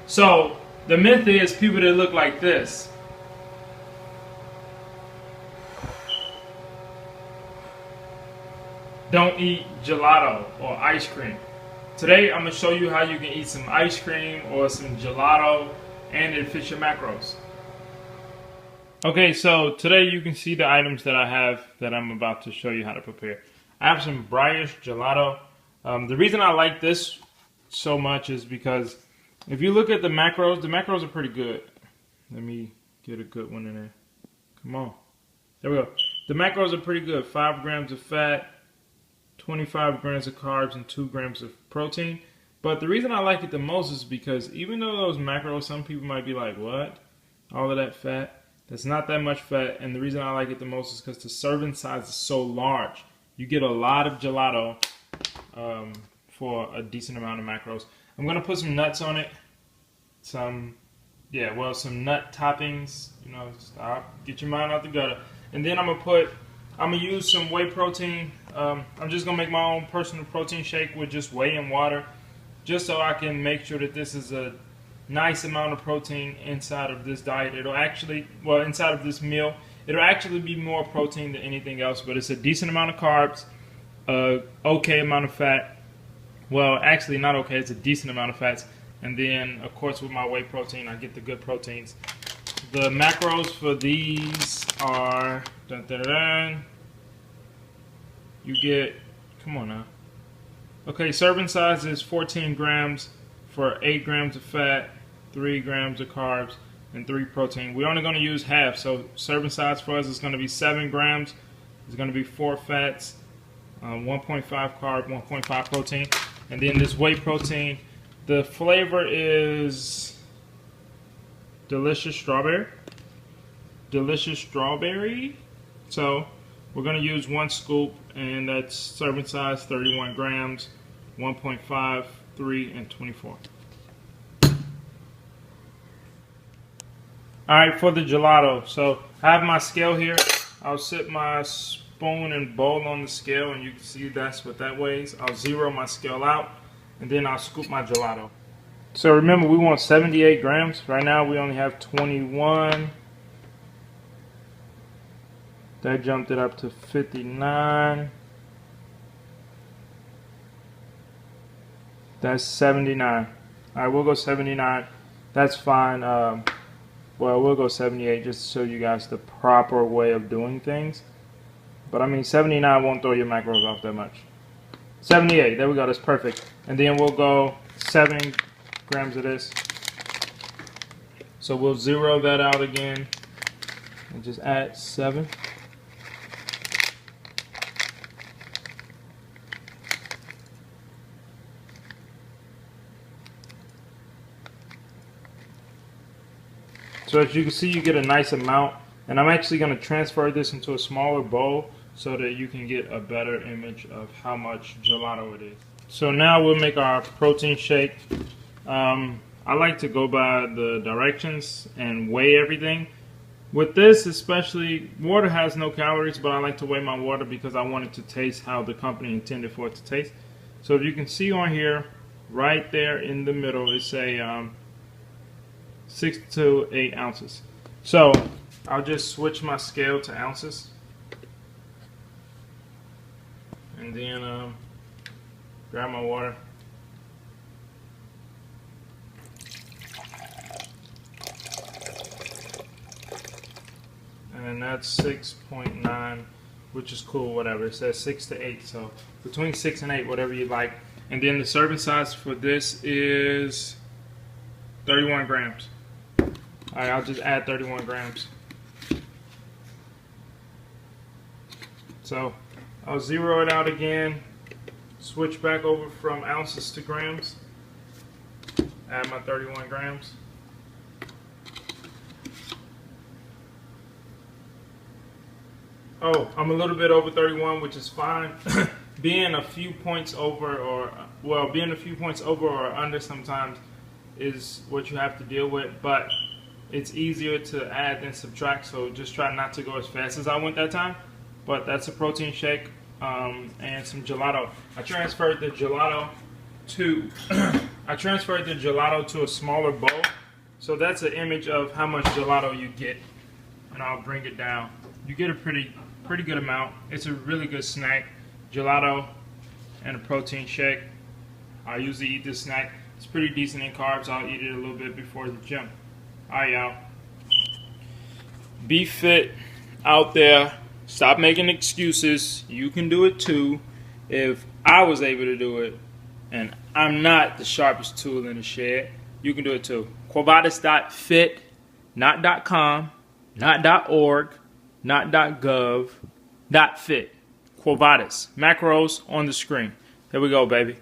So the myth is people that look like this don't eat gelato or ice cream. Today I'm going to show you how you can eat some ice cream or some gelato and it fits your macros. Okay, so today you can see the items that I have that I'm about to show you how to prepare. I have some brioche gelato. The reason I like this so much is because if you look at the macros are pretty good. Let me get a good one in there. Come on. There we go. The macros are pretty good. 5 grams of fat, 25 grams of carbs, and 2 grams of protein. But the reason I like it the most is because even though those macros, some people might be like, what? All of that fat? That's not that much fat. And the reason I like it the most is because the serving size is so large. You get a lot of gelato for a decent amount of macros. I'm going to put some nuts on it. Some nut toppings. You know, stop. Get your mind out the gutter. And then I'm going to use some whey protein. I'm just going to make my own personal protein shake with just whey and water. Just so I can make sure that this is a nice amount of protein inside of this diet. It'll actually, inside of this meal, it'll actually be more protein than anything else, but it's a decent amount of carbs, okay amount of fat. Well, actually not okay, it's a decent amount of fats. And then, of course, with my whey protein, I get the good proteins. The macros for these are, you get, come on now. Okay, serving size is 14 grams for 8 grams of fat, 3 grams of carbs, and 3 protein. We're only going to use half, so serving size for us is going to be 7 grams. It's going to be 4 fats, 1.5 carb, 1.5 protein. And then this whey protein, the flavor is delicious strawberry. Delicious strawberry. So we're going to use 1 scoop, and that's serving size 31 grams, 1.5, 3, and 24. Alright, for the gelato, so I have my scale here. I'll sit my spoon and bowl on the scale, and you can see that's what that weighs. I'll zero my scale out, and then I'll scoop my gelato. So remember, we want 78 grams. Right now we only have 21. That jumped it up to 59. That's 79. Alright, we'll go 79. That's fine. Well, we'll go 78 just to show you guys the proper way of doing things. But I mean, 79 won't throw your macros off that much. 78, there we go, that's perfect. And then we'll go 7 grams of this. So we'll zero that out again and just add 7. So as you can see, you get a nice amount, and I'm actually going to transfer this into a smaller bowl so that you can get a better image of how much gelato it is. So now we'll make our protein shake. I like to go by the directions and weigh everything. With this especially, water has no calories, but I like to weigh my water because I want it to taste how the company intended for it to taste. So if you can see on here, right there in the middle, it's a 6 to 8 ounces. So I'll just switch my scale to ounces, and then grab my water. And that's 6.9, which is cool, whatever. It says 6 to 8, so between 6 and 8, whatever you like. And then the serving size for this is 31 grams. Alright, I'll just add 31 grams. So I'll zero it out again, switch back over from ounces to grams, add my 31 grams. Oh, I'm a little bit over 31, which is fine. Being a few points over or under sometimes is what you have to deal with, but it's easier to add than subtract, so just try not to go as fast as I went that time. But that's a protein shake and some gelato. I transferred the gelato to I transferred the gelato to a smaller bowl. So that's an image of how much gelato you get. And I'll bring it down. You get a pretty good amount. It's a really good snack. Gelato and a protein shake. I usually eat this snack. It's pretty decent in carbs. I'll eat it a little bit before the gym. Alright, y'all. Be fit out there. Stop making excuses. You can do it too. If I was able to do it, and I'm not the sharpest tool in the shed, you can do it too. Quovadis.fit, not .com, not .org, not .gov, .fit. Quovadis. Macros on the screen. Here we go, baby.